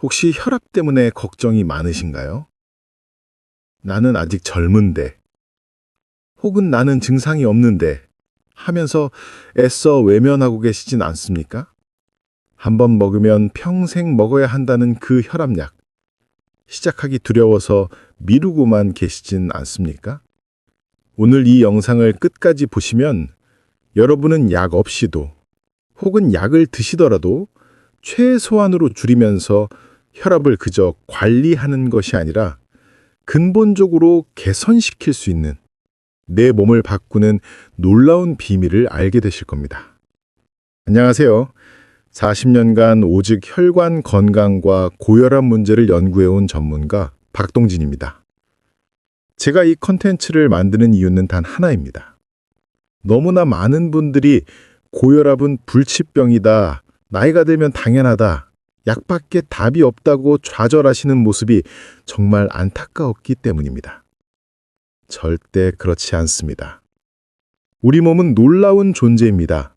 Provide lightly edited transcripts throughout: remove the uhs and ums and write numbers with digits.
혹시 혈압 때문에 걱정이 많으신가요? 나는 아직 젊은데, 혹은 나는 증상이 없는데 하면서 애써 외면하고 계시진 않습니까? 한번 먹으면 평생 먹어야 한다는 그 혈압약, 시작하기 두려워서 미루고만 계시진 않습니까? 오늘 이 영상을 끝까지 보시면 여러분은 약 없이도 혹은 약을 드시더라도 최소한으로 줄이면서 혈압을 그저 관리하는 것이 아니라 근본적으로 개선시킬 수 있는 내 몸을 바꾸는 놀라운 비밀을 알게 되실 겁니다. 안녕하세요. 40년간 오직 혈관 건강과 고혈압 문제를 연구해온 전문가 박동진입니다. 제가 이 컨텐츠를 만드는 이유는 단 하나입니다. 너무나 많은 분들이 고혈압은 불치병이다, 나이가 들면 당연하다, 약밖에 답이 없다고 좌절하시는 모습이 정말 안타까웠기 때문입니다. 절대 그렇지 않습니다. 우리 몸은 놀라운 존재입니다.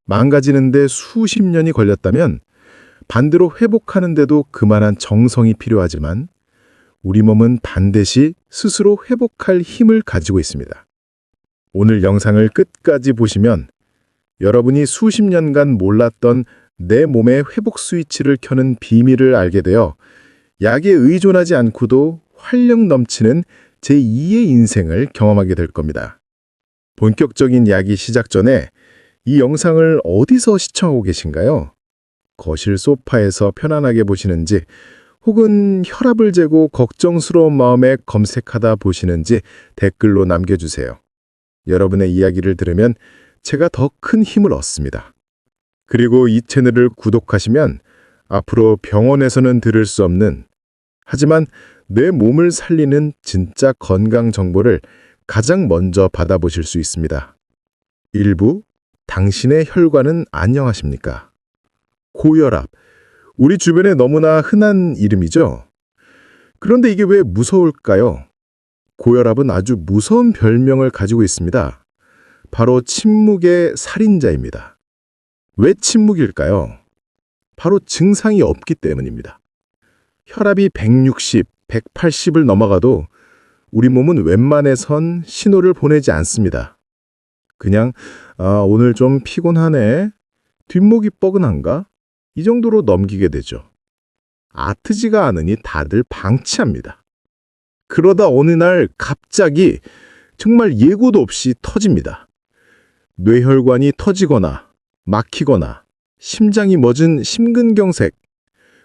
망가지는데 수십 년이 걸렸다면 반대로 회복하는데도 그만한 정성이 필요하지만 우리 몸은 반드시 스스로 회복할 힘을 가지고 있습니다. 오늘 영상을 끝까지 보시면 여러분이 수십 년간 몰랐던 내 몸의 회복 스위치를 켜는 비밀을 알게 되어 약에 의존하지 않고도 활력 넘치는 제2의 인생을 경험하게 될 겁니다. 본격적인 이야기 시작 전에 이 영상을 어디서 시청하고 계신가요? 거실 소파에서 편안하게 보시는지 혹은 혈압을 재고 걱정스러운 마음에 검색하다 보시는지 댓글로 남겨주세요. 여러분의 이야기를 들으면 제가 더 큰 힘을 얻습니다. 그리고 이 채널을 구독하시면 앞으로 병원에서는 들을 수 없는 하지만 내 몸을 살리는 진짜 건강 정보를 가장 먼저 받아보실 수 있습니다. 1부, 당신의 혈관은 안녕하십니까? 고혈압, 우리 주변에 너무나 흔한 이름이죠? 그런데 이게 왜 무서울까요? 고혈압은 아주 무서운 별명을 가지고 있습니다. 바로 침묵의 살인자입니다. 왜 침묵일까요? 바로 증상이 없기 때문입니다. 혈압이 160, 180을 넘어가도 우리 몸은 웬만해선 신호를 보내지 않습니다. 그냥 오늘 좀 피곤하네, 뒷목이 뻐근한가? 이 정도로 넘기게 되죠. 아프지가 않으니 다들 방치합니다. 그러다 어느 날 갑자기 정말 예고도 없이 터집니다. 뇌혈관이 터지거나 막히거나 심장이 멎은 심근경색,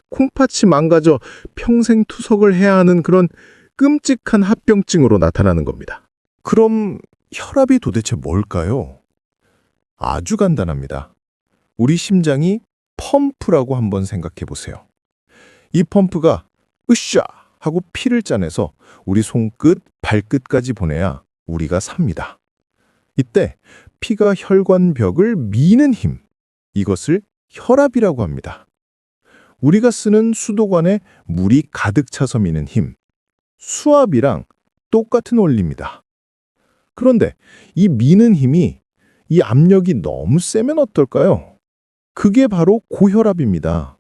콩팥이 망가져 평생 투석을 해야 하는 그런 끔찍한 합병증으로 나타나는 겁니다. 그럼 혈압이 도대체 뭘까요? 아주 간단합니다. 우리 심장이 펌프라고 한번 생각해 보세요. 이 펌프가 으쌰 하고 피를 짜내서 우리 손끝, 발끝까지 보내야 우리가 삽니다. 이때 피가 혈관벽을 미는 힘, 이것을 혈압이라고 합니다. 우리가 쓰는 수도관에 물이 가득 차서 미는 힘, 수압이랑 똑같은 원리입니다. 그런데 이 미는 힘이, 이 압력이 너무 세면 어떨까요? 그게 바로 고혈압입니다.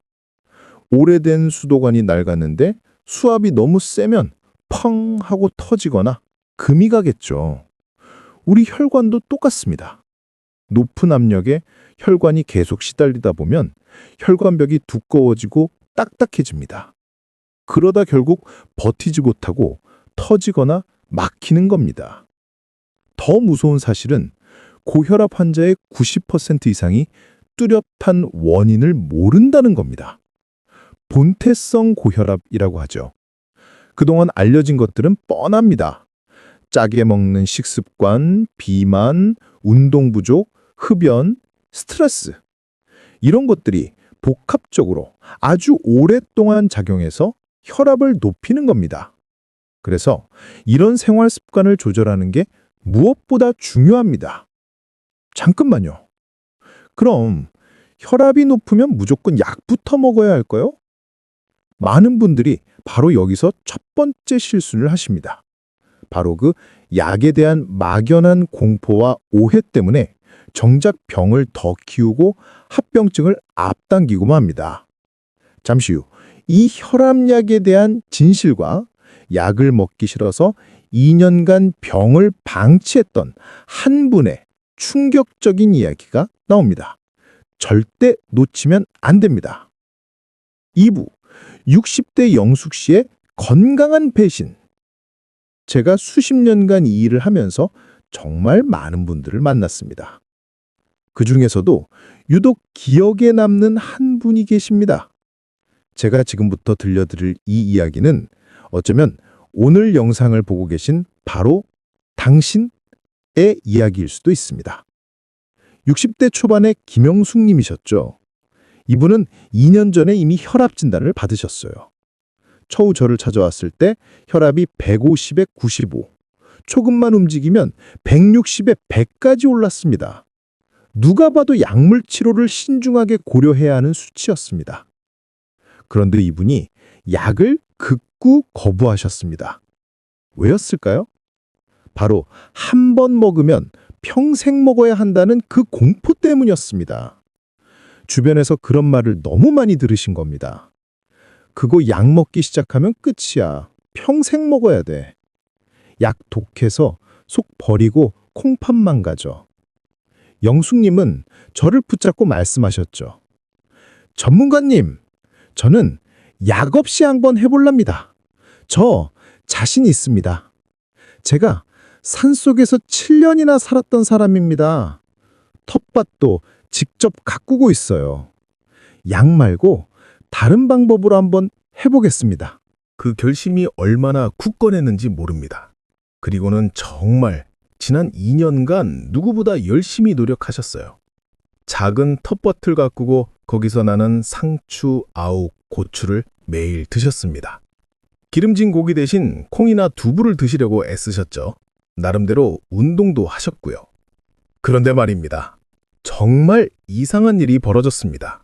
오래된 수도관이 낡았는데 수압이 너무 세면 펑 하고 터지거나 금이 가겠죠. 우리 혈관도 똑같습니다. 높은 압력에 혈관이 계속 시달리다 보면 혈관벽이 두꺼워지고 딱딱해집니다. 그러다 결국 버티지 못하고 터지거나 막히는 겁니다. 더 무서운 사실은 고혈압 환자의 90% 이상이 뚜렷한 원인을 모른다는 겁니다. 본태성 고혈압이라고 하죠. 그동안 알려진 것들은 뻔합니다. 짜게 먹는 식습관, 비만, 운동 부족, 흡연, 스트레스. 이런 것들이 복합적으로 아주 오랫동안 작용해서 혈압을 높이는 겁니다. 그래서 이런 생활 습관을 조절하는 게 무엇보다 중요합니다. 잠깐만요. 그럼 혈압이 높으면 무조건 약부터 먹어야 할까요? 많은 분들이 바로 여기서 첫 번째 실수를 하십니다. 바로 그 약에 대한 막연한 공포와 오해 때문에 정작 병을 더 키우고 합병증을 앞당기고만 합니다. 잠시 후 이 혈압약에 대한 진실과 약을 먹기 싫어서 2년간 병을 방치했던 한 분의 충격적인 이야기가 나옵니다. 절대 놓치면 안 됩니다. 2부, 60대 영숙 씨의 건강한 배신. 제가 수십 년간 이 일을 하면서 정말 많은 분들을 만났습니다. 그 중에서도 유독 기억에 남는 한 분이 계십니다. 제가 지금부터 들려드릴 이 이야기는 어쩌면 오늘 영상을 보고 계신 바로 당신의 이야기일 수도 있습니다. 60대 초반의 김영숙 님이셨죠. 이분은 2년 전에 이미 혈압 진단을 받으셨어요. 처우 저를 찾아왔을 때 혈압이 150에 95, 조금만 움직이면 160에 100까지 올랐습니다. 누가 봐도 약물 치료를 신중하게 고려해야 하는 수치였습니다. 그런데 이분이 약을 극구 거부하셨습니다. 왜였을까요? 바로 한 번 먹으면 평생 먹어야 한다는 그 공포 때문이었습니다. 주변에서 그런 말을 너무 많이 들으신 겁니다. 그거 약 먹기 시작하면 끝이야. 평생 먹어야 돼. 약 독해서 속 버리고 콩팥만 가져. 영숙님은 저를 붙잡고 말씀하셨죠. 전문가님, 저는 약 없이 한번 해볼랍니다. 저 자신 있습니다. 제가 산속에서 7년이나 살았던 사람입니다. 텃밭도 직접 가꾸고 있어요. 약 말고 다른 방법으로 한번 해보겠습니다. 그 결심이 얼마나 굳건했는지 모릅니다. 그리고는 정말 지난 2년간 누구보다 열심히 노력하셨어요. 작은 텃밭을 가꾸고 거기서 나는 상추, 아욱, 고추를 매일 드셨습니다. 기름진 고기 대신 콩이나 두부를 드시려고 애쓰셨죠. 나름대로 운동도 하셨고요. 그런데 말입니다. 정말 이상한 일이 벌어졌습니다.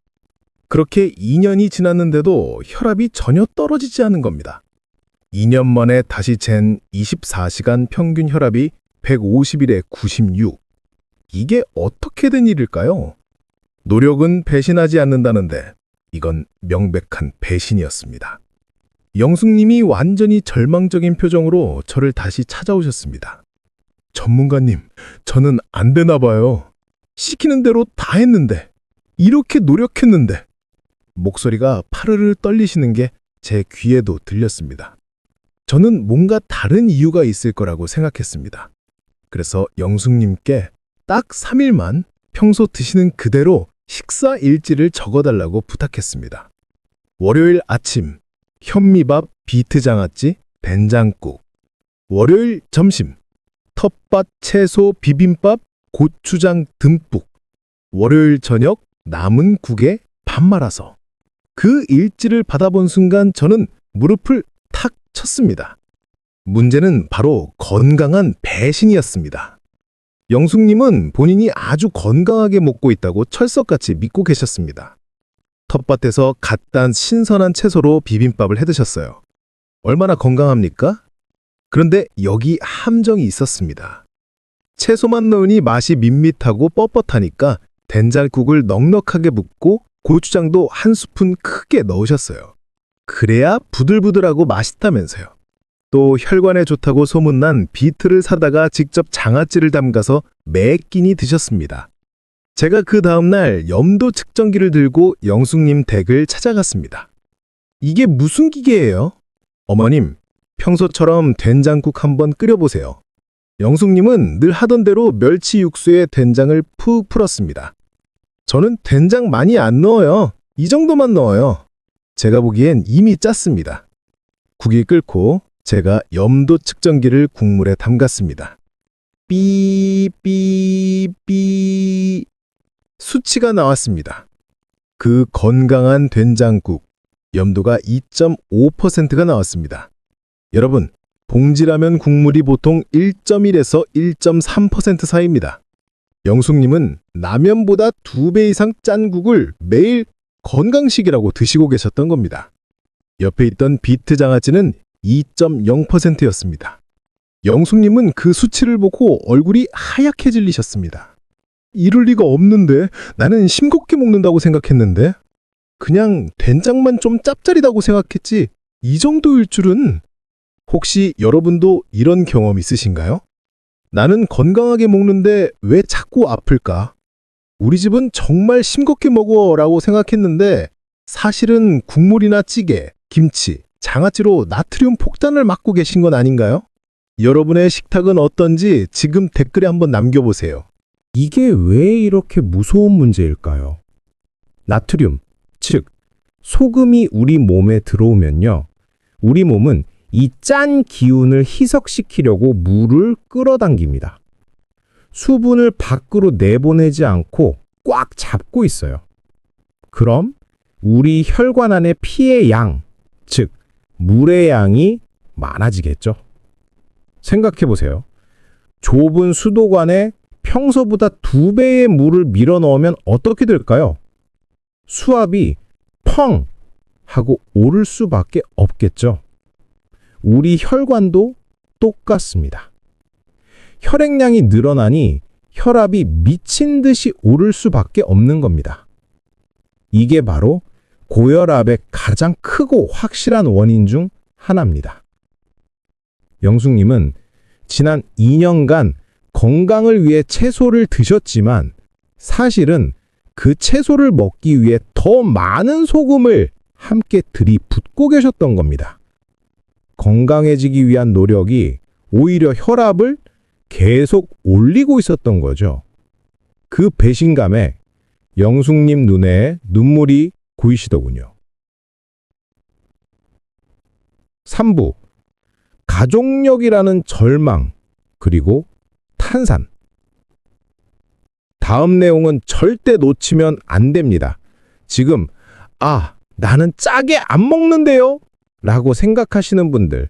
그렇게 2년이 지났는데도 혈압이 전혀 떨어지지 않은 겁니다. 2년 만에 다시 잰 24시간 평균 혈압이 150일에 96. 이게 어떻게 된 일일까요? 노력은 배신하지 않는다는데 이건 명백한 배신이었습니다. 영숙님이 완전히 절망적인 표정으로 저를 다시 찾아오셨습니다. 전문가님, 저는 안 되나 봐요. 시키는 대로 다 했는데, 이렇게 노력했는데. 목소리가 파르르 떨리시는 게 제 귀에도 들렸습니다. 저는 뭔가 다른 이유가 있을 거라고 생각했습니다. 그래서 영숙님께 딱 3일만 평소 드시는 그대로 식사 일지를 적어달라고 부탁했습니다. 월요일 아침, 현미밥, 비트장아찌, 된장국. 월요일 점심, 텃밭 채소 비빔밥, 고추장 듬뿍. 월요일 저녁, 남은 국에 밥 말아서. 그 일지를 받아본 순간 저는 무릎을 탁 쳤습니다. 문제는 바로 건강한 배신이었습니다. 영숙님은 본인이 아주 건강하게 먹고 있다고 철석같이 믿고 계셨습니다. 텃밭에서 갓 딴 신선한 채소로 비빔밥을 해드셨어요. 얼마나 건강합니까? 그런데 여기 함정이 있었습니다. 채소만 넣으니 맛이 밋밋하고 뻣뻣하니까 된장국을 넉넉하게 붓고 고추장도 한 스푼 크게 넣으셨어요. 그래야 부들부들하고 맛있다면서요. 또 혈관에 좋다고 소문난 비트를 사다가 직접 장아찌를 담가서 매 끼니 드셨습니다. 제가 그 다음날 염도 측정기를 들고 영숙님 댁을 찾아갔습니다. 이게 무슨 기계예요? 어머님, 평소처럼 된장국 한번 끓여보세요. 영숙님은 늘 하던 대로 멸치 육수에 된장을 푹 풀었습니다. 저는 된장 많이 안 넣어요. 이 정도만 넣어요. 제가 보기엔 이미 짰습니다. 국이 끓고 제가 염도 측정기를 국물에 담갔습니다. 삐삐삐 수치가 나왔습니다. 그 건강한 된장국, 염도가 2.5%가 나왔습니다. 여러분, 봉지라면 국물이 보통 1.1에서 1.3% 사이입니다. 영숙님은 라면보다 2배 이상 짠 국을 매일 건강식이라고 드시고 계셨던 겁니다. 옆에 있던 비트 장아찌는 2.0%였습니다. 영숙님은 그 수치를 보고 얼굴이 하얗게 질리셨습니다. 이럴 리가 없는데, 나는 싱겁게 먹는다고 생각했는데. 그냥 된장만 좀 짭짤이다고 생각했지 이 정도일 줄은. 혹시 여러분도 이런 경험 있으신가요? 나는 건강하게 먹는데 왜 자꾸 아플까? 우리 집은 정말 싱겁게 먹어라고 생각했는데 사실은 국물이나 찌개, 김치, 장아찌로 나트륨 폭탄을 맞고 계신 건 아닌가요? 여러분의 식탁은 어떤지 지금 댓글에 한번 남겨보세요. 이게 왜 이렇게 무서운 문제일까요? 나트륨, 즉 소금이 우리 몸에 들어오면요. 우리 몸은 이 짠 기운을 희석시키려고 물을 끌어당깁니다. 수분을 밖으로 내보내지 않고 꽉 잡고 있어요. 그럼 우리 혈관 안의 피의 양, 즉 물의 양이 많아지겠죠. 생각해 보세요. 좁은 수도관에 평소보다 2배의 물을 밀어 넣으면 어떻게 될까요? 수압이 펑 하고 오를 수밖에 없겠죠. 우리 혈관도 똑같습니다. 혈액량이 늘어나니 혈압이 미친 듯이 오를 수밖에 없는 겁니다. 이게 바로 고혈압의 가장 크고 확실한 원인 중 하나입니다. 영숙님은 지난 2년간 건강을 위해 채소를 드셨지만 사실은 그 채소를 먹기 위해 더 많은 소금을 함께 들이붓고 계셨던 겁니다. 건강해지기 위한 노력이 오히려 혈압을 계속 올리고 있었던 거죠. 그 배신감에 영숙님 눈에 눈물이 고이시더군요. 3부 가족력이라는 절망 그리고 탄산. 다음 내용은 절대 놓치면 안 됩니다. 지금 나는 짜게 안 먹는데요? 라고 생각하시는 분들.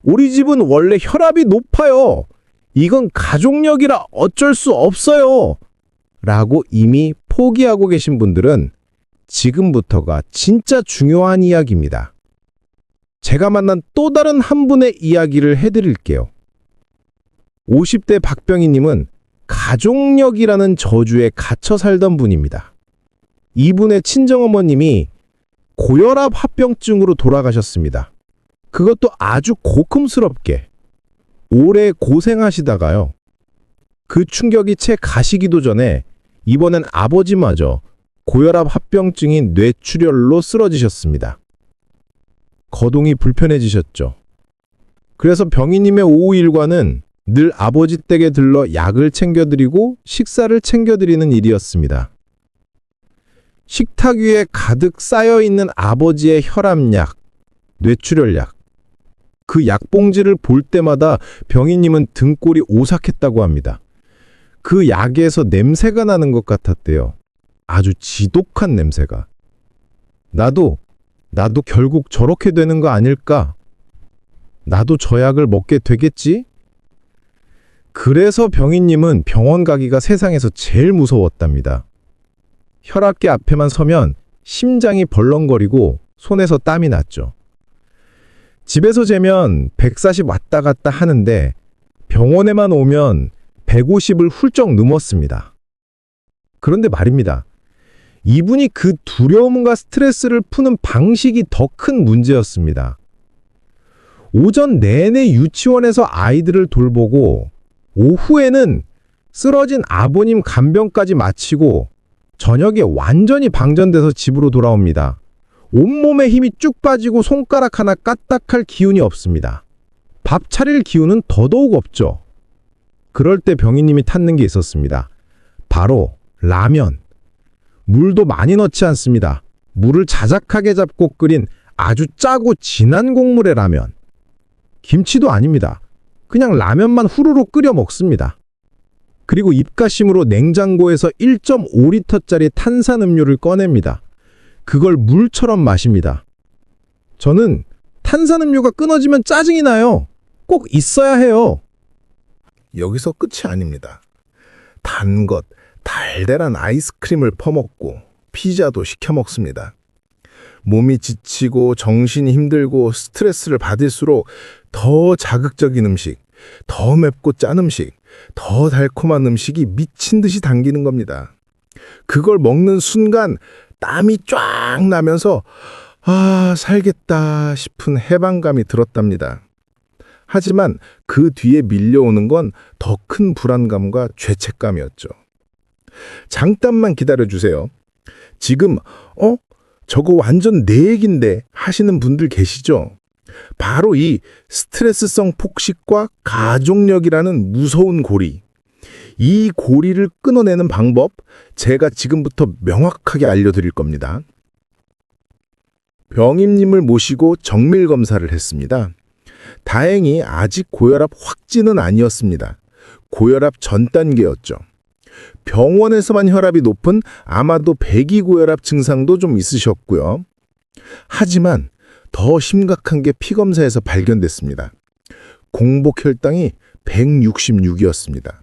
우리 집은 원래 혈압이 높아요. 이건 가족력이라 어쩔 수 없어요. 라고 이미 포기하고 계신 분들은 지금부터가 진짜 중요한 이야기입니다. 제가 만난 또 다른 한 분의 이야기를 해드릴게요. 50대 박병희님은 가족력이라는 저주에 갇혀 살던 분입니다. 이분의 친정어머님이 고혈압 합병증으로 돌아가셨습니다. 그것도 아주 고큼스럽게. 오래 고생하시다가요. 그 충격이 채 가시기도 전에 이번엔 아버지마저 고혈압 합병증인 뇌출혈로 쓰러지셨습니다. 거동이 불편해지셨죠. 그래서 병희님의 오후 일과는 늘 아버지 댁에 들러 약을 챙겨드리고 식사를 챙겨드리는 일이었습니다. 식탁 위에 가득 쌓여있는 아버지의 혈압약, 뇌출혈약. 그 약봉지를 볼 때마다 병희님은 등골이 오싹했다고 합니다. 그 약에서 냄새가 나는 것 같았대요. 아주 지독한 냄새가. 나도 결국 저렇게 되는 거 아닐까? 나도 저 약을 먹게 되겠지? 그래서 병희님은 병원 가기가 세상에서 제일 무서웠답니다. 혈압계 앞에만 서면 심장이 벌렁거리고 손에서 땀이 났죠. 집에서 재면 140 왔다 갔다 하는데 병원에만 오면 150을 훌쩍 넘었습니다. 그런데 말입니다. 이분이 그 두려움과 스트레스를 푸는 방식이 더 큰 문제였습니다. 오전 내내 유치원에서 아이들을 돌보고 오후에는 쓰러진 아버님 간병까지 마치고 저녁에 완전히 방전돼서 집으로 돌아옵니다. 온몸에 힘이 쭉 빠지고 손가락 하나 까딱할 기운이 없습니다. 밥 차릴 기운은 더더욱 없죠. 그럴 때 병희님이 찾는 게 있었습니다. 바로 라면. 물도 많이 넣지 않습니다. 물을 자작하게 잡고 끓인 아주 짜고 진한 국물의 라면. 김치도 아닙니다. 그냥 라면만 후루룩 끓여 먹습니다. 그리고 입가심으로 냉장고에서 1.5리터짜리 탄산음료를 꺼냅니다. 그걸 물처럼 마십니다. 저는 탄산음료가 끊어지면 짜증이 나요. 꼭 있어야 해요. 여기서 끝이 아닙니다. 단 것, 달달한 아이스크림을 퍼먹고 피자도 시켜 먹습니다. 몸이 지치고 정신이 힘들고 스트레스를 받을수록 더 자극적인 음식, 더 맵고 짠 음식, 더 달콤한 음식이 미친 듯이 당기는 겁니다. 그걸 먹는 순간 땀이 쫙 나면서 살겠다 싶은 해방감이 들었답니다. 하지만 그 뒤에 밀려오는 건 더 큰 불안감과 죄책감이었죠. 잠깐만 기다려주세요. 지금 저거 완전 내 얘긴데 하시는 분들 계시죠? 바로 이 스트레스성 폭식과 가족력이라는 무서운 고리. 이 고리를 끊어내는 방법 제가 지금부터 명확하게 알려드릴 겁니다. 병임님을 모시고 정밀 검사를 했습니다. 다행히 아직 고혈압 확진은 아니었습니다. 고혈압 전 단계였죠. 병원에서만 혈압이 높은 아마도 배기고혈압 증상도 좀 있으셨고요. 하지만 더 심각한 게 피검사에서 발견됐습니다. 공복혈당이 166이었습니다.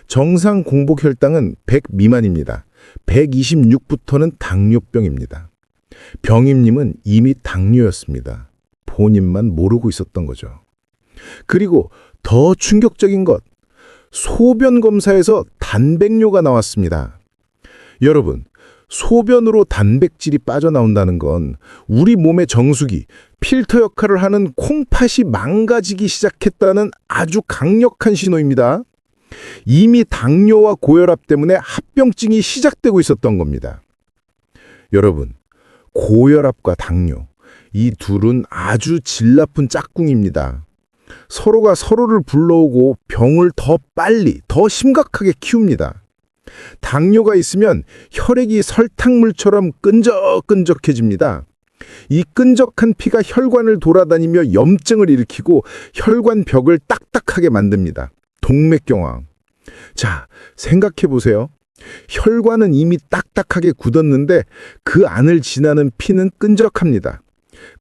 정상 공복혈당은 100 미만입니다. 126부터는 당뇨병입니다. 병임님은 이미 당뇨였습니다. 본인만 모르고 있었던 거죠. 그리고 더 충격적인 것, 소변 검사에서 단백뇨가 나왔습니다. 여러분, 소변으로 단백질이 빠져나온다는 건 우리 몸의 정수기, 필터 역할을 하는 콩팥이 망가지기 시작했다는 아주 강력한 신호입니다. 이미 당뇨와 고혈압 때문에 합병증이 시작되고 있었던 겁니다. 여러분, 고혈압과 당뇨, 이 둘은 아주 질 나쁜 짝꿍입니다. 서로가 서로를 불러오고 병을 더 빨리, 더 심각하게 키웁니다. 당뇨가 있으면 혈액이 설탕물처럼 끈적끈적해집니다. 이 끈적한 피가 혈관을 돌아다니며 염증을 일으키고 혈관벽을 딱딱하게 만듭니다. 동맥경화. 자, 생각해 보세요. 혈관은 이미 딱딱하게 굳었는데 그 안을 지나는 피는 끈적합니다.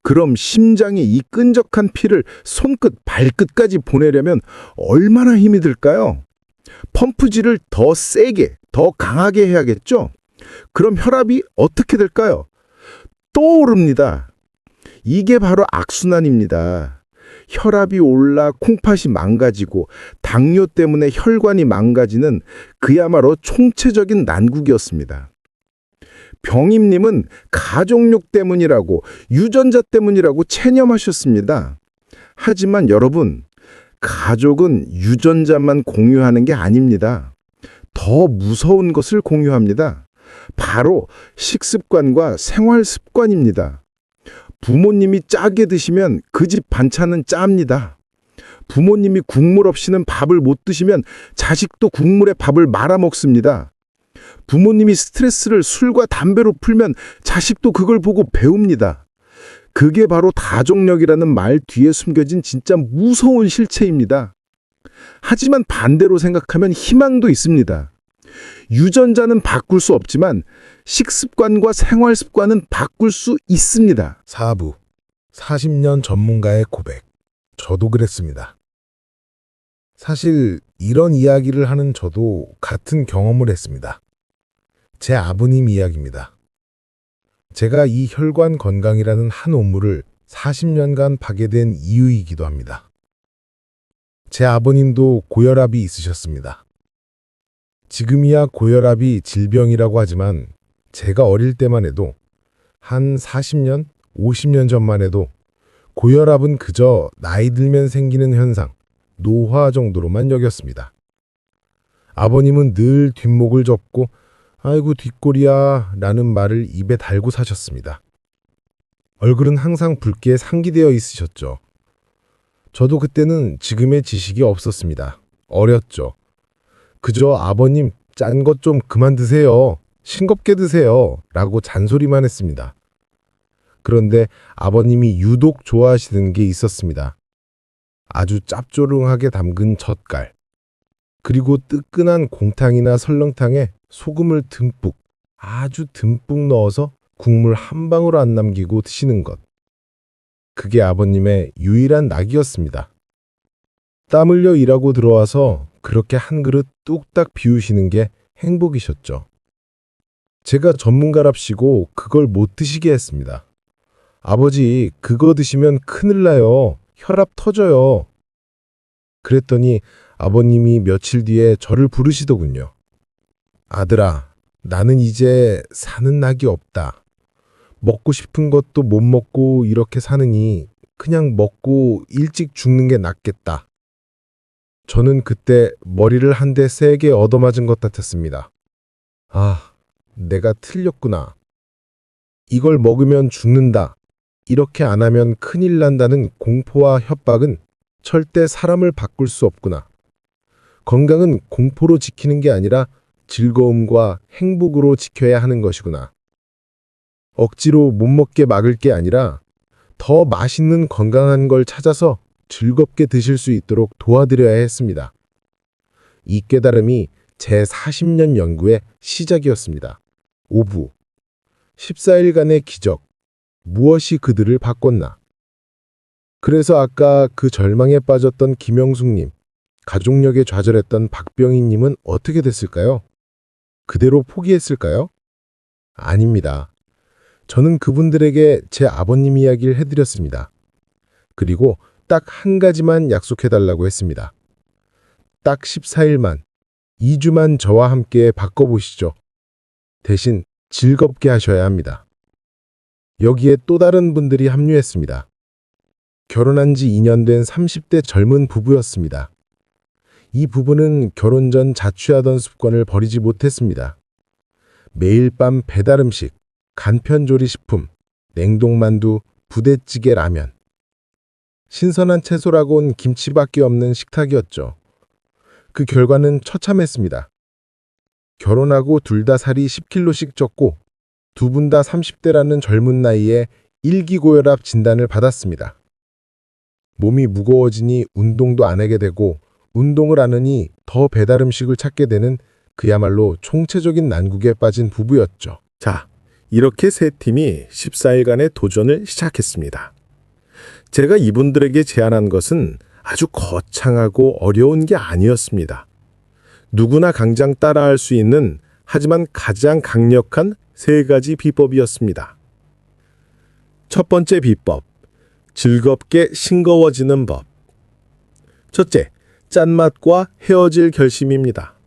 그럼 심장이 이 끈적한 피를 손끝, 발끝까지 보내려면 얼마나 힘이 들까요? 펌프질을 더 세게, 더 강하게 해야겠죠? 그럼 혈압이 어떻게 될까요? 또 오릅니다. 이게 바로 악순환입니다. 혈압이 올라 콩팥이 망가지고 당뇨 때문에 혈관이 망가지는 그야말로 총체적인 난국이었습니다. 병임님은 가족력 때문이라고, 유전자 때문이라고 체념하셨습니다. 하지만 여러분, 가족은 유전자만 공유하는 게 아닙니다. 더 무서운 것을 공유합니다. 바로 식습관과 생활 습관입니다. 부모님이 짜게 드시면 그 집 반찬은 짭니다. 부모님이 국물 없이는 밥을 못 드시면 자식도 국물에 밥을 말아 먹습니다. 부모님이 스트레스를 술과 담배로 풀면 자식도 그걸 보고 배웁니다. 그게 바로 가족력이라는 말 뒤에 숨겨진 진짜 무서운 실체입니다. 하지만 반대로 생각하면 희망도 있습니다. 유전자는 바꿀 수 없지만 식습관과 생활 습관은 바꿀 수 있습니다. 4부 40년 전문가의 고백. 저도 그랬습니다. 사실 이런 이야기를 하는 저도 같은 경험을 했습니다. 제 아버님 이야기입니다. 제가 이 혈관 건강이라는 한 업무를 40년간 하게 된 이유이기도 합니다. 제 아버님도 고혈압이 있으셨습니다. 지금이야 고혈압이 질병이라고 하지만 제가 어릴 때만 해도 한 40년, 50년 전만 해도 고혈압은 그저 나이 들면 생기는 현상, 노화 정도로만 여겼습니다. 아버님은 늘 뒷목을 접고 아이고 뒷골이야 라는 말을 입에 달고 사셨습니다. 얼굴은 항상 붉게 상기되어 있으셨죠. 저도 그때는 지금의 지식이 없었습니다. 어렸죠. 그저 아버님 짠 것 좀 그만 드세요. 싱겁게 드세요. 라고 잔소리만 했습니다. 그런데 아버님이 유독 좋아하시는 게 있었습니다. 아주 짭조름하게 담근 젓갈, 그리고 뜨끈한 공탕이나 설렁탕에 소금을 듬뿍, 아주 듬뿍 넣어서 국물 한 방울 안 남기고 드시는 것. 그게 아버님의 유일한 낙이었습니다. 땀 흘려 일하고 들어와서 그렇게 한 그릇 뚝딱 비우시는 게 행복이셨죠. 제가 전문가랍시고 그걸 못 드시게 했습니다. 아버지, 그거 드시면 큰일 나요. 혈압 터져요. 그랬더니 아버님이 며칠 뒤에 저를 부르시더군요. 아들아, 나는 이제 사는 낙이 없다. 먹고 싶은 것도 못 먹고 이렇게 사느니 그냥 먹고 일찍 죽는 게 낫겠다. 저는 그때 머리를 한 대 세게 얻어맞은 것 같았습니다. 아, 내가 틀렸구나. 이걸 먹으면 죽는다. 이렇게 안 하면 큰일 난다는 공포와 협박은 절대 사람을 바꿀 수 없구나. 건강은 공포로 지키는 게 아니라 즐거움과 행복으로 지켜야 하는 것이구나. 억지로 못 먹게 막을 게 아니라 더 맛있는 건강한 걸 찾아서 즐겁게 드실 수 있도록 도와드려야 했습니다. 이 깨달음이 제 40년 연구의 시작이었습니다. 5부 14일간의 기적, 무엇이 그들을 바꿨나? 그래서 아까 그 절망에 빠졌던 김영숙님, 가족력에 좌절했던 박병희님은 어떻게 됐을까요? 그대로 포기했을까요? 아닙니다. 저는 그분들에게 제 아버님 이야기를 해드렸습니다. 그리고 딱 한 가지만 약속해달라고 했습니다. 딱 14일만, 2주만 저와 함께 바꿔보시죠. 대신 즐겁게 하셔야 합니다. 여기에 또 다른 분들이 합류했습니다. 결혼한 지 2년 된 30대 젊은 부부였습니다. 이 부부는 결혼 전 자취하던 습관을 버리지 못했습니다. 매일 밤 배달음식, 간편조리식품, 냉동만두, 부대찌개 라면. 신선한 채소라곤 김치밖에 없는 식탁이었죠. 그 결과는 처참했습니다. 결혼하고 둘 다 살이 10kg씩 쪘고 두 분 다 30대라는 젊은 나이에 일기고혈압 진단을 받았습니다. 몸이 무거워지니 운동도 안 하게 되고 운동을 안 하니 더 배달음식을 찾게 되는 그야말로 총체적인 난국에 빠진 부부였죠. 자, 이렇게 세 팀이 14일간의 도전을 시작했습니다. 제가 이분들에게 제안한 것은 아주 거창하고 어려운 게 아니었습니다. 누구나 당장 따라할 수 있는 하지만 가장 강력한 세 가지 비법이었습니다. 첫 번째 비법, 즐겁게 싱거워지는 법. 첫째, 짠맛과 헤어질 결심입니다.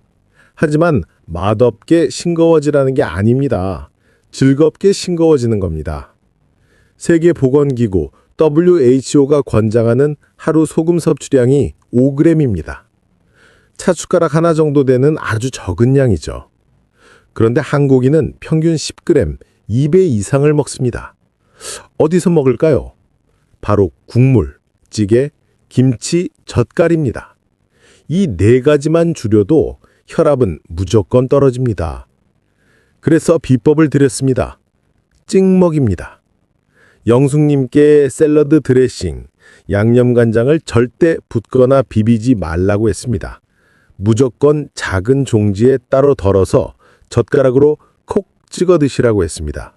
하지만 맛없게 싱거워지라는 게 아닙니다. 즐겁게 싱거워지는 겁니다. 세계보건기구 WHO가 권장하는 하루 소금 섭취량이 5g입니다. 차숟가락 하나 정도 되는 아주 적은 양이죠. 그런데 한국인은 평균 10g, 2배 이상을 먹습니다. 어디서 먹을까요? 바로 국물, 찌개, 김치, 젓갈입니다. 이 네 가지만 줄여도 혈압은 무조건 떨어집니다. 그래서 비법을 드렸습니다. 찍먹입니다. 영숙님께 샐러드 드레싱, 양념간장을 절대 붓거나 비비지 말라고 했습니다. 무조건 작은 종지에 따로 덜어서 젓가락으로 콕 찍어 드시라고 했습니다.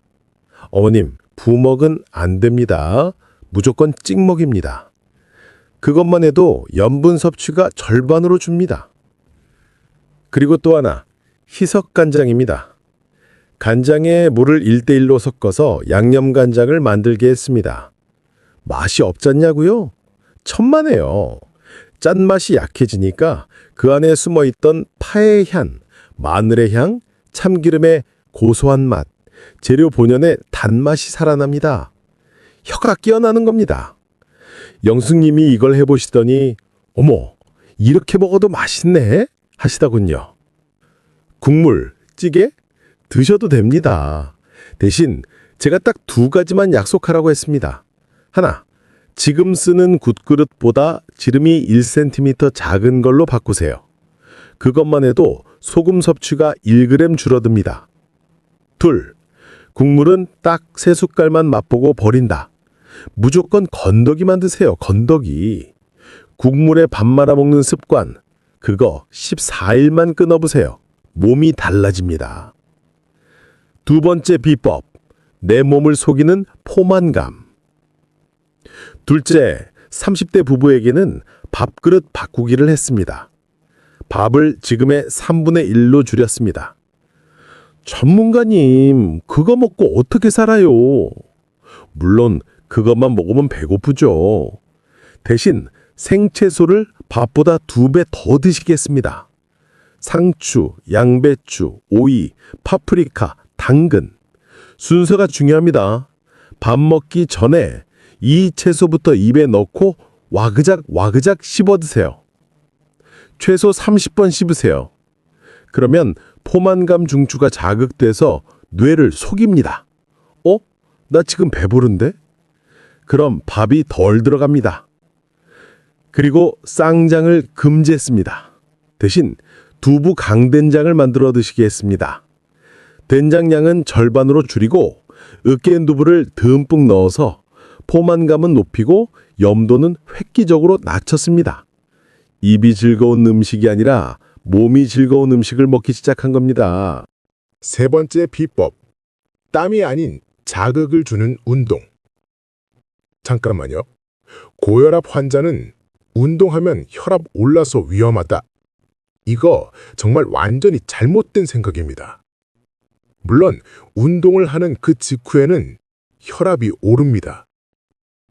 어머님, 부먹은 안 됩니다. 무조건 찍먹입니다. 그것만 해도 염분 섭취가 절반으로 줍니다. 그리고 또 하나, 희석간장입니다. 간장에 물을 1:1로 섞어서 양념간장을 만들게 했습니다. 맛이 없잖냐고요? 천만에요. 짠맛이 약해지니까 그 안에 숨어있던 파의 향, 마늘의 향, 참기름의 고소한 맛, 재료 본연의 단맛이 살아납니다. 혀가 끼어나는 겁니다. 영숙님이 이걸 해보시더니 어머, 이렇게 먹어도 맛있네 하시더군요. 국물, 찌개? 드셔도 됩니다. 대신 제가 딱 두 가지만 약속하라고 했습니다. 하나, 지금 쓰는 굿그릇보다 지름이 1cm 작은 걸로 바꾸세요. 그것만 해도 소금 섭취가 1g 줄어듭니다. 둘, 국물은 딱 3숟갈만 맛보고 버린다. 무조건 건더기만 드세요. 건더기. 국물에 밥 말아 먹는 습관, 그거 14일만 끊어보세요. 몸이 달라집니다. 두 번째 비법, 내 몸을 속이는 포만감. 둘째, 30대 부부에게는 밥그릇 바꾸기를 했습니다. 밥을 지금의 3분의 1로 줄였습니다. 전문가님, 그거 먹고 어떻게 살아요? 물론 그것만 먹으면 배고프죠. 대신 생채소를 밥보다 2배 더 드시겠습니다. 상추, 양배추, 오이, 파프리카, 당근. 순서가 중요합니다. 밥 먹기 전에 이 채소부터 입에 넣고 와그작 와그작 씹어 드세요. 최소 30번 씹으세요. 그러면 포만감 중추가 자극돼서 뇌를 속입니다. 나 지금 배부른데? 그럼 밥이 덜 들어갑니다. 그리고 쌍장을 금지했습니다. 대신 두부 강된장을 만들어 드시겠습니다. 된장량은 절반으로 줄이고 으깬 두부를 듬뿍 넣어서 포만감은 높이고 염도는 획기적으로 낮췄습니다. 입이 즐거운 음식이 아니라 몸이 즐거운 음식을 먹기 시작한 겁니다. 세 번째 비법. 땀이 아닌 자극을 주는 운동. 잠깐만요. 고혈압 환자는 운동하면 혈압 올라서 위험하다. 이거 정말 완전히 잘못된 생각입니다. 물론 운동을 하는 그 직후에는 혈압이 오릅니다.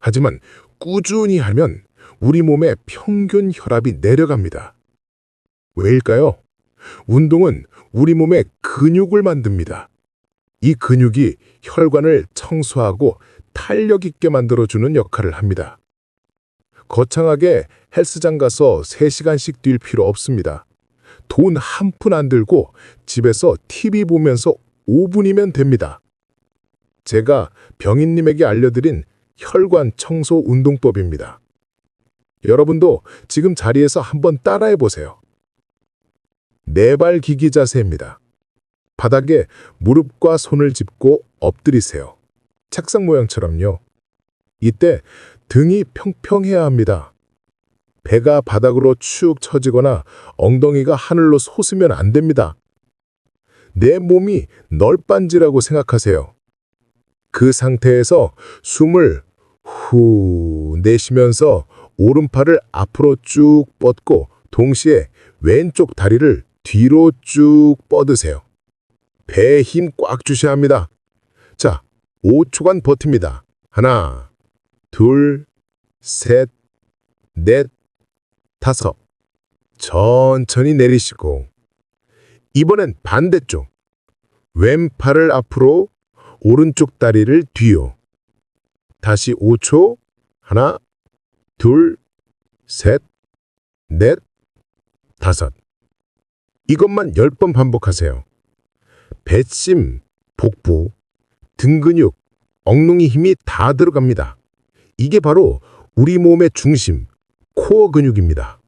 하지만 꾸준히 하면 우리 몸의 평균 혈압이 내려갑니다. 왜일까요? 운동은 우리 몸의 근육을 만듭니다. 이 근육이 혈관을 청소하고 탄력 있게 만들어주는 역할을 합니다. 거창하게 헬스장 가서 3시간씩 뛸 필요 없습니다. 돈 한 푼 안 들고 집에서 TV 보면서 5분이면 됩니다. 제가 병인님에게 알려드린 혈관 청소 운동법입니다. 여러분도 지금 자리에서 한번 따라해 보세요. 네발 기기 자세입니다. 바닥에 무릎과 손을 짚고 엎드리세요. 책상 모양처럼요. 이때 등이 평평해야 합니다. 배가 바닥으로 축 처지거나 엉덩이가 하늘로 솟으면 안 됩니다. 내 몸이 널빤지라고 생각하세요. 그 상태에서 숨을 후 내쉬면서 오른팔을 앞으로 쭉 뻗고 동시에 왼쪽 다리를 뒤로 쭉 뻗으세요. 배에 힘 꽉 주셔야 합니다. 자, 5초간 버팁니다. 하나, 둘, 셋, 넷, 다섯. 천천히 내리시고 이번엔 반대쪽. 왼팔을 앞으로, 오른쪽 다리를 뒤로. 다시 5초. 하나, 둘, 셋, 넷, 다섯. 이것만 10번 반복하세요. 배심, 복부, 등 근육, 엉덩이 힘이 다 들어갑니다. 이게 바로 우리 몸의 중심, 코어 근육입니다.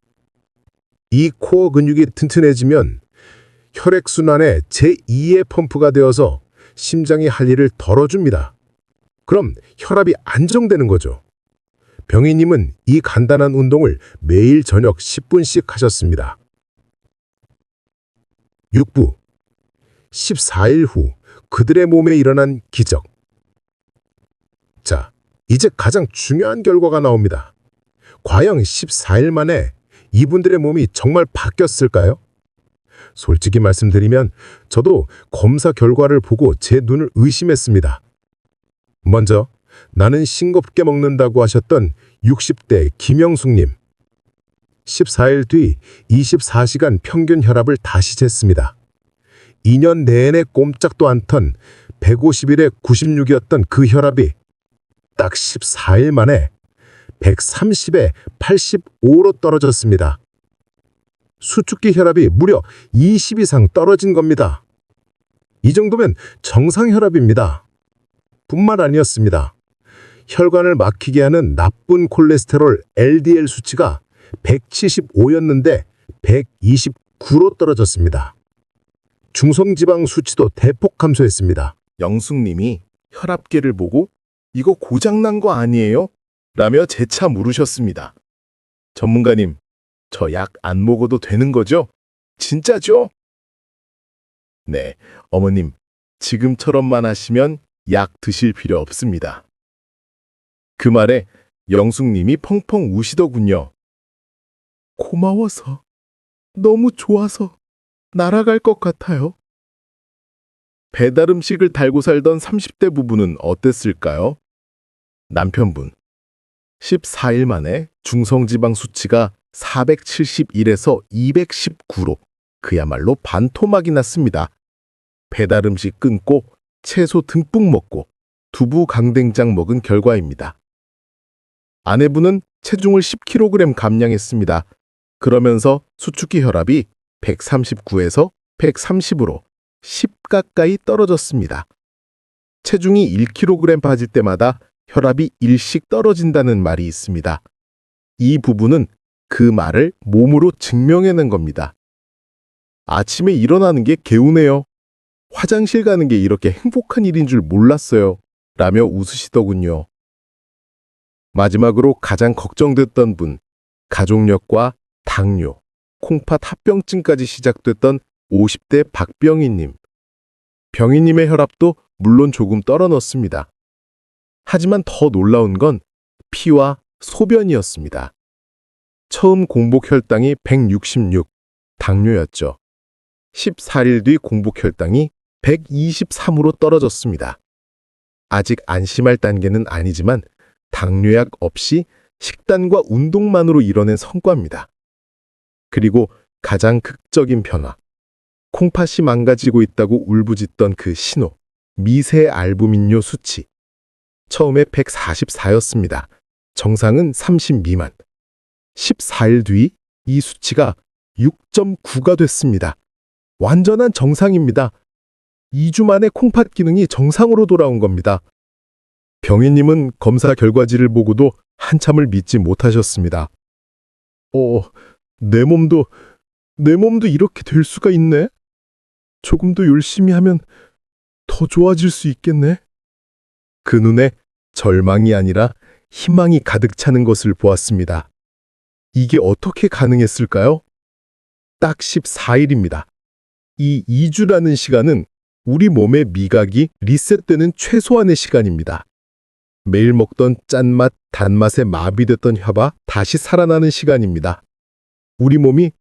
이 코어 근육이 튼튼해지면 혈액순환에 제2의 펌프가 되어서 심장이 할 일을 덜어줍니다. 그럼 혈압이 안정되는 거죠. 병희님은 이 간단한 운동을 매일 저녁 10분씩 하셨습니다. 6부 14일 후 그들의 몸에 일어난 기적. 자, 이제 가장 중요한 결과가 나옵니다. 과연 14일 만에 이분들의 몸이 정말 바뀌었을까요? 솔직히 말씀드리면 저도 검사 결과를 보고 제 눈을 의심했습니다. 먼저 나는 싱겁게 먹는다고 하셨던 60대 김영숙님. 14일 뒤 24시간 평균 혈압을 다시 쟀습니다. 2년 내내 꼼짝도 않던 151에 96이었던 그 혈압이 딱 14일 만에 130에 85로 떨어졌습니다. 수축기 혈압이 무려 20 이상 떨어진 겁니다. 이 정도면 정상 혈압입니다. 뿐만 아니었습니다. 혈관을 막히게 하는 나쁜 콜레스테롤 LDL 수치가 175였는데 129로 떨어졌습니다. 중성지방 수치도 대폭 감소했습니다. 영숙님이 혈압계를 보고 이거 고장난 거 아니에요? 라며 재차 물으셨습니다. 전문가님, 저 약 안 먹어도 되는 거죠? 진짜죠? 네, 어머님, 지금처럼만 하시면 약 드실 필요 없습니다. 그 말에 영숙님이 펑펑 우시더군요. 고마워서, 너무 좋아서 날아갈 것 같아요. 배달 음식을 달고 살던 30대 부부는 어땠을까요? 남편분, 14일 만에 중성지방 수치가 471에서 219로 그야말로 반토막이 났습니다. 배달 음식 끊고 채소 듬뿍 먹고 두부 강된장 먹은 결과입니다. 아내분은 체중을 10kg 감량했습니다. 그러면서 수축기 혈압이 139에서 130으로 10 가까이 떨어졌습니다. 체중이 1kg 빠질 때마다 혈압이 1씩 떨어진다는 말이 있습니다. 이 부부는 그 말을 몸으로 증명해낸 겁니다. 아침에 일어나는 게 개운해요. 화장실 가는 게 이렇게 행복한 일인 줄 몰랐어요. 라며 웃으시더군요. 마지막으로 가장 걱정됐던 분, 가족력과 당뇨, 콩팥 합병증까지 시작됐던 50대 박병희님. 병희님의 혈압도 물론 조금 떨어졌습니다. 하지만 더 놀라운 건 피와 소변이었습니다. 처음 공복 혈당이 166, 당뇨였죠. 14일 뒤 공복 혈당이 123으로 떨어졌습니다. 아직 안심할 단계는 아니지만 당뇨약 없이 식단과 운동만으로 이뤄낸 성과입니다. 그리고 가장 극적인 변화. 콩팥이 망가지고 있다고 울부짖던 그 신호. 미세 알부민료 수치. 처음에 144였습니다. 정상은 30 미만. 14일 뒤 이 수치가 6.9가 됐습니다. 완전한 정상입니다. 2주 만에 콩팥 기능이 정상으로 돌아온 겁니다. 병희님은 검사 결과지를 보고도 한참을 믿지 못하셨습니다. 내 몸도 이렇게 될 수가 있네? 조금 더 열심히 하면 더 좋아질 수 있겠네? 그 눈에 절망이 아니라 희망이 가득 차는 것을 보았습니다. 이게 어떻게 가능했을까요? 딱 14일입니다. 이 2주라는 시간은 우리 몸의 미각이 리셋되는 최소한의 시간입니다. 매일 먹던 짠맛, 단맛에 마비됐던 혀가 다시 살아나는 시간입니다. 우리 몸이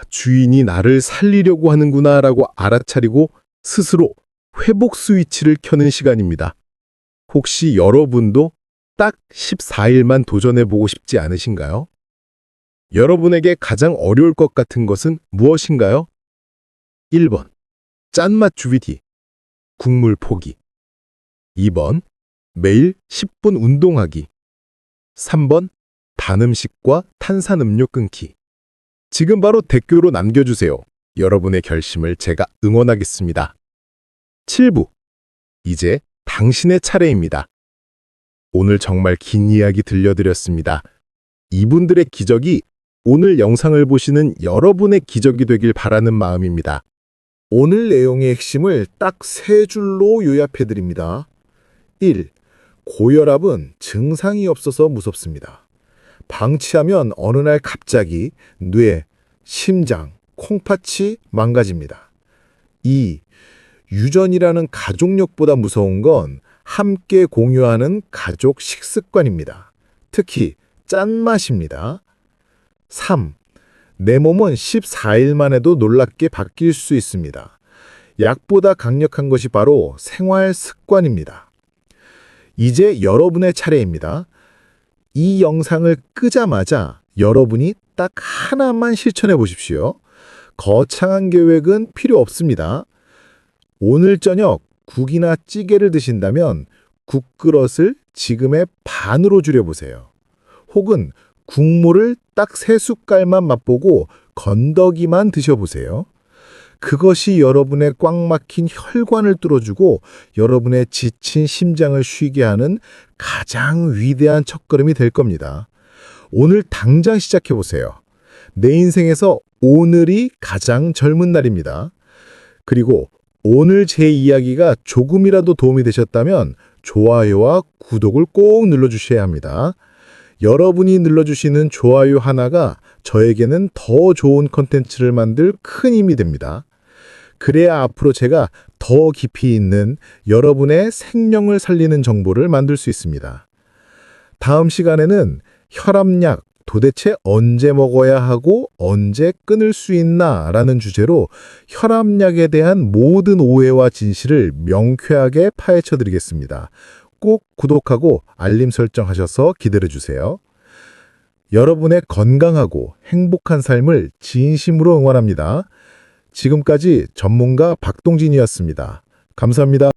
주인이 나를 살리려고 하는구나라고 알아차리고 스스로 회복 스위치를 켜는 시간입니다. 혹시 여러분도 딱 14일만 도전해보고 싶지 않으신가요? 여러분에게 가장 어려울 것 같은 것은 무엇인가요? 1번, 짠맛 주의디, 국물 포기. 2번, 매일 10분 운동하기. 3번, 단 음식과 탄산음료 끊기. 지금 바로 댓글로 남겨주세요. 여러분의 결심을 제가 응원하겠습니다. 7부, 이제 당신의 차례입니다. 오늘 정말 긴 이야기 들려드렸습니다. 이분들의 기적이 오늘 영상을 보시는 여러분의 기적이 되길 바라는 마음입니다. 오늘 내용의 핵심을 딱 3줄로 요약해드립니다. 1. 고혈압은 증상이 없어서 무섭습니다. 방치하면 어느 날 갑자기 뇌, 심장, 콩팥이 망가집니다. 2. 유전이라는 가족력보다 무서운 건 함께 공유하는 가족 식습관입니다. 특히 짠맛입니다. 3. 내 몸은 14일만 해도 놀랍게 바뀔 수 있습니다. 약보다 강력한 것이 바로 생활 습관입니다. 이제 여러분의 차례입니다. 이 영상을 끄자마자 여러분이 딱 하나만 실천해 보십시오. 거창한 계획은 필요 없습니다. 오늘 저녁 국이나 찌개를 드신다면 국그릇을 지금의 반으로 줄여보세요. 혹은 국물을 딱 3숟갈만 맛보고 건더기만 드셔보세요. 그것이 여러분의 꽉 막힌 혈관을 뚫어주고 여러분의 지친 심장을 쉬게 하는 가장 위대한 첫걸음이 될 겁니다. 오늘 당장 시작해보세요. 내 인생에서 오늘이 가장 젊은 날입니다. 그리고 오늘 제 이야기가 조금이라도 도움이 되셨다면 좋아요와 구독을 꼭 눌러주셔야 합니다. 여러분이 눌러주시는 좋아요 하나가 저에게는 더 좋은 컨텐츠를 만들 큰 힘이 됩니다. 그래야 앞으로 제가 더 깊이 있는 여러분의 생명을 살리는 정보를 만들 수 있습니다. 다음 시간에는 혈압약 도대체 언제 먹어야 하고 언제 끊을 수 있나 라는 주제로 혈압약에 대한 모든 오해와 진실을 명쾌하게 파헤쳐 드리겠습니다. 꼭 구독하고 알림 설정하셔서 기다려주세요. 여러분의 건강하고 행복한 삶을 진심으로 응원합니다. 지금까지 전문가 박동진이었습니다. 감사합니다.